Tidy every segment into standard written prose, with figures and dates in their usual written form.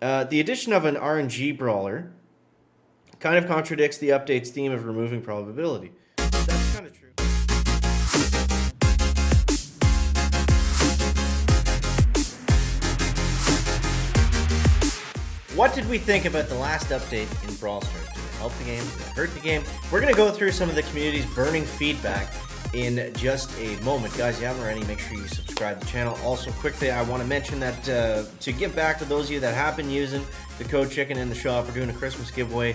The addition of an RNG brawler kind of contradicts the update's theme of removing probability. That's kind of true. What did we think about the last update in Brawl Stars? Did it help the game? Did it hurt the game? We're going to go through some of the community's burning feedback in just a moment. Guys, if you haven't already, make sure you subscribe to the channel. Also, quickly, I want to mention that to give back to those of you that have been using the code CHICKEN in the shop, we're doing a Christmas giveaway.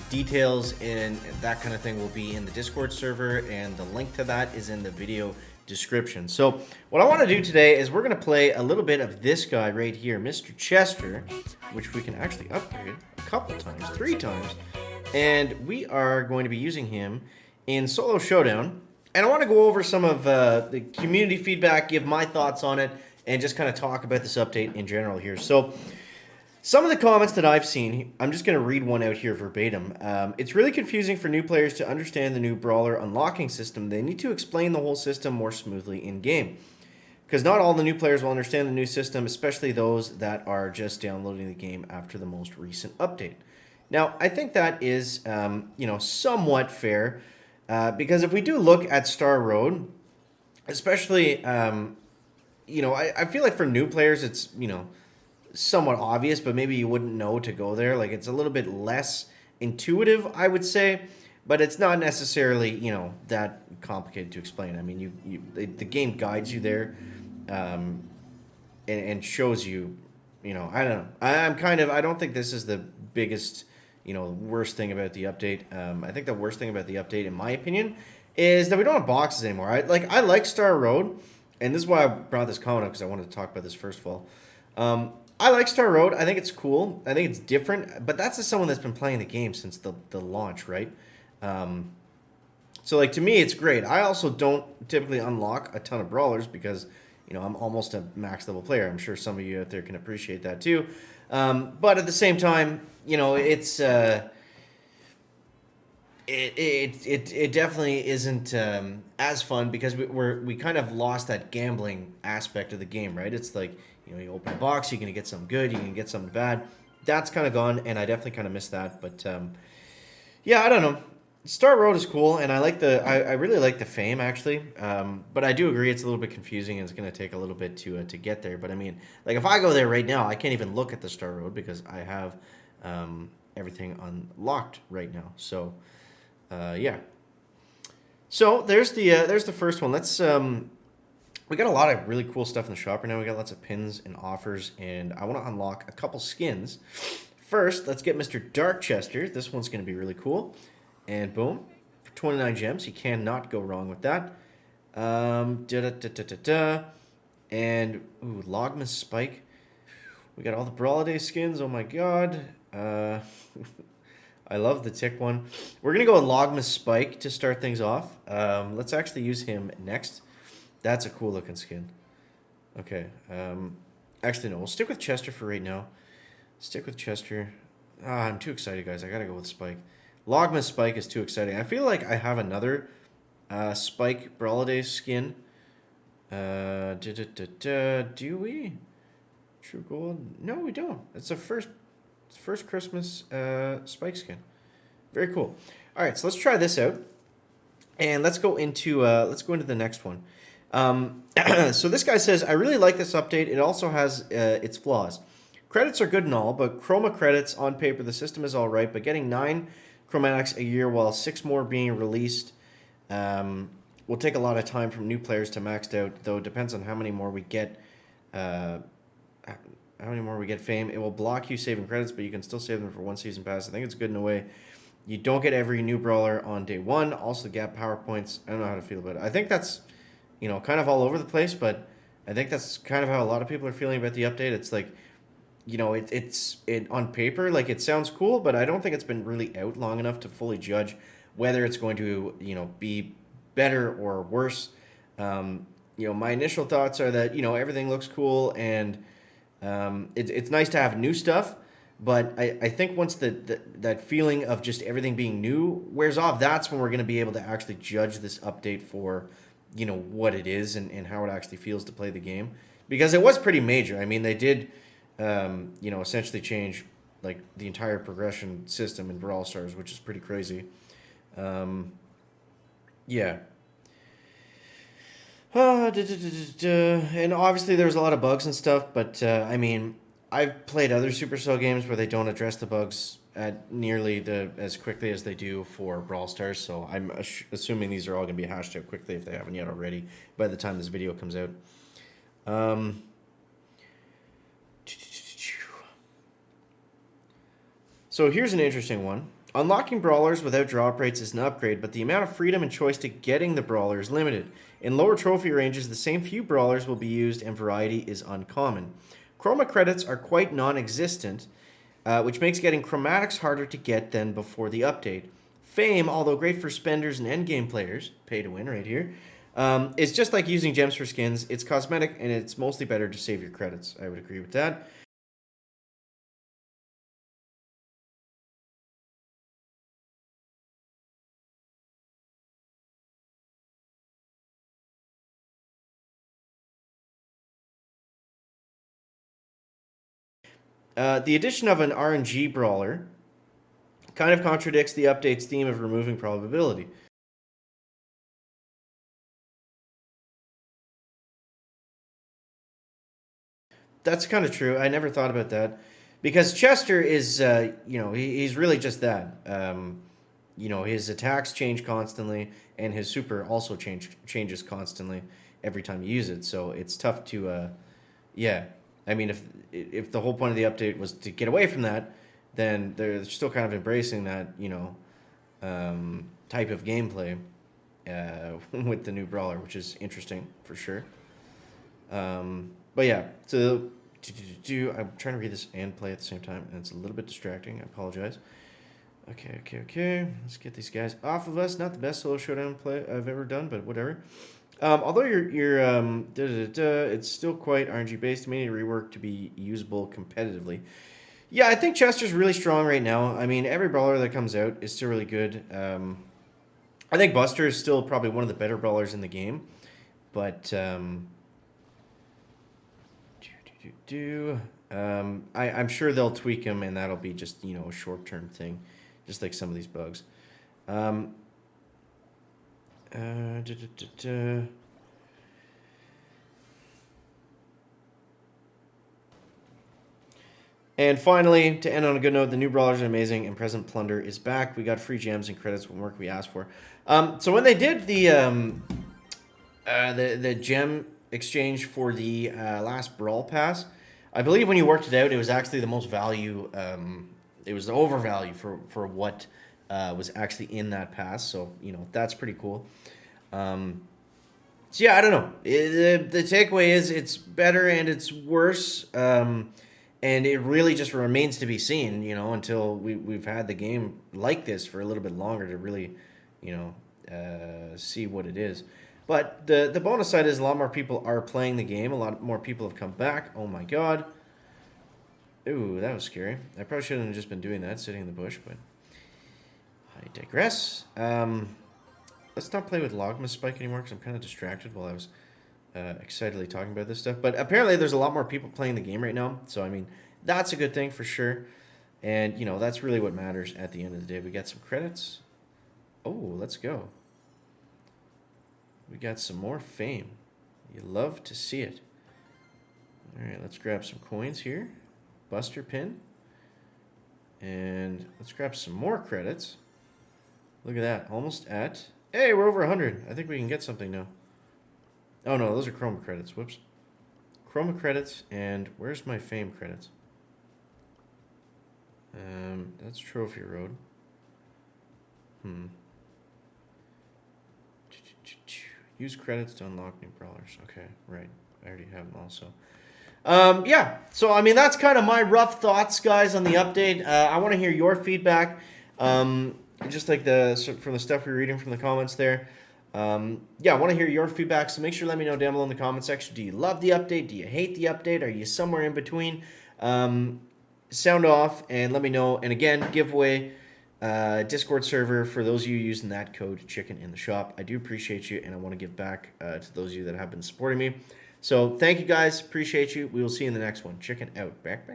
Details and that kind of thing will be in the Discord server, and the link to that is in the video description. So what I want to do today is we're going to play a little bit of this guy right here, Mr. Chester, which we can actually upgrade a couple times, 3 times, and we are going to be using him in Solo Showdown. And I want to go over some of the community feedback, give my thoughts on it, and just kind of talk about this update in general here. So some of the comments that I've seen, I'm just going to read one out here verbatim. It's really confusing for new players to understand the new Brawler unlocking system. They need to explain the whole system more smoothly in-game. Because not all the new players will understand the new system, especially those that are just downloading the game after the most recent update. Now, I think that is, somewhat fair. Because if we do look at Star Road, especially, I feel like for new players, it's, somewhat obvious, but maybe you wouldn't know to go there. Like, it's a little bit less intuitive, I would say, but it's not necessarily, that complicated to explain. I mean, the game guides you there, and shows you, I don't know. I don't think this is the biggest, worst thing about the update. I think the worst thing about the update, in my opinion, is that we don't have boxes anymore. I like Star Road, and this is why I brought this comment up, because I wanted to talk about this first of all. I like Star Road. I think it's cool. I think it's different. But that's just someone that's been playing the game since the launch, right? So, to me, it's great. I also don't typically unlock a ton of Brawlers because, I'm almost a max level player. I'm sure some of you out there can appreciate that too. But at the same time, it's... It definitely isn't as fun because we kind of lost that gambling aspect of the game, right? It's like, you open a box, you're going to get something good, you can get something bad. That's kind of gone, and I definitely kind of miss that. But, yeah, I don't know. Star Road is cool, and I really like the fame, actually. But I do agree it's a little bit confusing, and it's going to take a little bit to get there. But, I mean, if I go there right now, I can't even look at the Star Road because I have everything unlocked right now. So... yeah. So there's the first one. Let's we got a lot of really cool stuff in the shop right now. We got lots of pins and offers, and I want to unlock a couple skins. First, let's get Mr. Dark Chester. This one's going to be really cool. And boom, for 29 gems, you cannot go wrong with that. And ooh, Logmas Spike. We got all the Brawl Day skins. Oh my god. I love the tick one. We're going to go with Logmas Spike to start things off. Let's actually use him next. That's a cool looking skin. Okay. Actually, no. We'll stick with Chester for right now. Stick with Chester. I'm too excited, guys. I got to go with Spike. Logmas Spike is too exciting. I feel like I have another Spike Brawlade skin. Do we? True Gold? No, we don't. It's the first Christmas Spike skin. Very cool. All right, so let's try this out, and let's go into the next one. So this guy says, I really like this update. It also has its flaws. Credits are good and all, but chroma credits on paper, the system is all right, but getting 9 chromatics a year while 6 more being released will take a lot of time from new players to maxed out, though it depends on how many more we get fame. It will block you saving credits, but you can still save them for one season pass. I think it's good in a way. You don't get every new brawler on day one. Also, gap power points. I don't know how to feel about it. I think that's, kind of all over the place, but I think that's kind of how a lot of people are feeling about the update. It's like, it's on paper, it sounds cool, but I don't think it's been really out long enough to fully judge whether it's going to, be better or worse. My initial thoughts are that, everything looks cool and it's nice to have new stuff, but I think once that feeling of just everything being new wears off, that's when we're going to be able to actually judge this update for, what it is and how it actually feels to play the game. Because it was pretty major. I mean, they did you know, essentially change like the entire progression system in Brawl Stars, which is pretty crazy. Yeah. And obviously there's a lot of bugs and stuff, but I mean, I've played other Supercell games where they don't address the bugs at nearly as quickly as they do for Brawl Stars. So I'm assuming these are all going to be hashed out quickly if they haven't yet already by the time this video comes out. Um, so here's an interesting one. Unlocking Brawlers without drop rates is an upgrade, but the amount of freedom and choice to getting the Brawler is limited. In lower trophy ranges, the same few Brawlers will be used and variety is uncommon. Chroma credits are quite non-existent, which makes getting chromatics harder to get than before the update. Fame, although great for spenders and endgame players, pay to win right here, it's just like using gems for skins. It's cosmetic and it's mostly better to save your credits. I would agree with that. The addition of an RNG brawler kind of contradicts the update's theme of removing probability. That's kind of true. I never thought about that. Because Chester is, you know, he's really just that. You know, his attacks change constantly, and his super also changes constantly every time you use it. So it's tough to, yeah. I mean, if the whole point of the update was to get away from that, then they're still kind of embracing that, you know, type of gameplay with the new brawler, which is interesting for sure. But yeah, so I'm trying to read this and play at the same time, and it's a little bit distracting. I apologize. Okay. Let's get these guys off of us. Not the best solo showdown play I've ever done, but whatever. Although it's still quite RNG based, may need rework to be usable competitively. Yeah, I think Chester's really strong right now. I mean, every brawler that comes out is still really good. I think Buster is still probably one of the better brawlers in the game, but I'm sure they'll tweak him, and that'll be just, you know, a short term thing, just like some of these bugs. And finally, to end on a good note, the new Brawlers are amazing, and Present Plunder is back. We got free gems and credits. What more can we ask for? So when they did the gem exchange for the last Brawl Pass, I believe when you worked it out, it was actually the most value. It was the overvalue for what was actually in that pass. So, you know, that's pretty cool. So yeah, I don't know. The takeaway is it's better and it's worse. And it really just remains to be seen, you know, until we've had the game like this for a little bit longer to really, you know, see what it is. But the bonus side is a lot more people are playing the game. A lot more people have come back. Oh my god. Ooh, that was scary. I probably shouldn't have just been doing that, sitting in the bush, but I digress. Let's not play with Logma Spike anymore because I'm kind of distracted while I was excitedly talking about this stuff. But apparently there's a lot more people playing the game right now. So, I mean, that's a good thing for sure. And, you know, that's really what matters at the end of the day. We got some credits. Oh, let's go. We got some more fame. You love to see it. All right, let's grab some coins here. Buster pin. And let's grab some more credits. Look at that. Almost at... Hey, we're over 100. I think we can get something now. Oh, no, those are Chroma credits. Whoops. Chroma credits, and where's my fame credits? That's Trophy Road. Use credits to unlock new brawlers. Okay, right. I already have them also. Yeah, so I mean, that's kind of my rough thoughts, guys, on the update. I want to hear your feedback, just like from the stuff we were reading from the comments there. Yeah, I want to hear your feedback, so make sure to let me know down below in the comment section. Do you love the update? Do you hate the update? Are you somewhere in between? Sound off and let me know. And again, giveaway Discord server for those of you using that code chicken in the shop. I do appreciate you, and I want to give back to those of you that have been supporting me. So thank you guys. Appreciate you. We will see you in the next one. Chicken out. Back.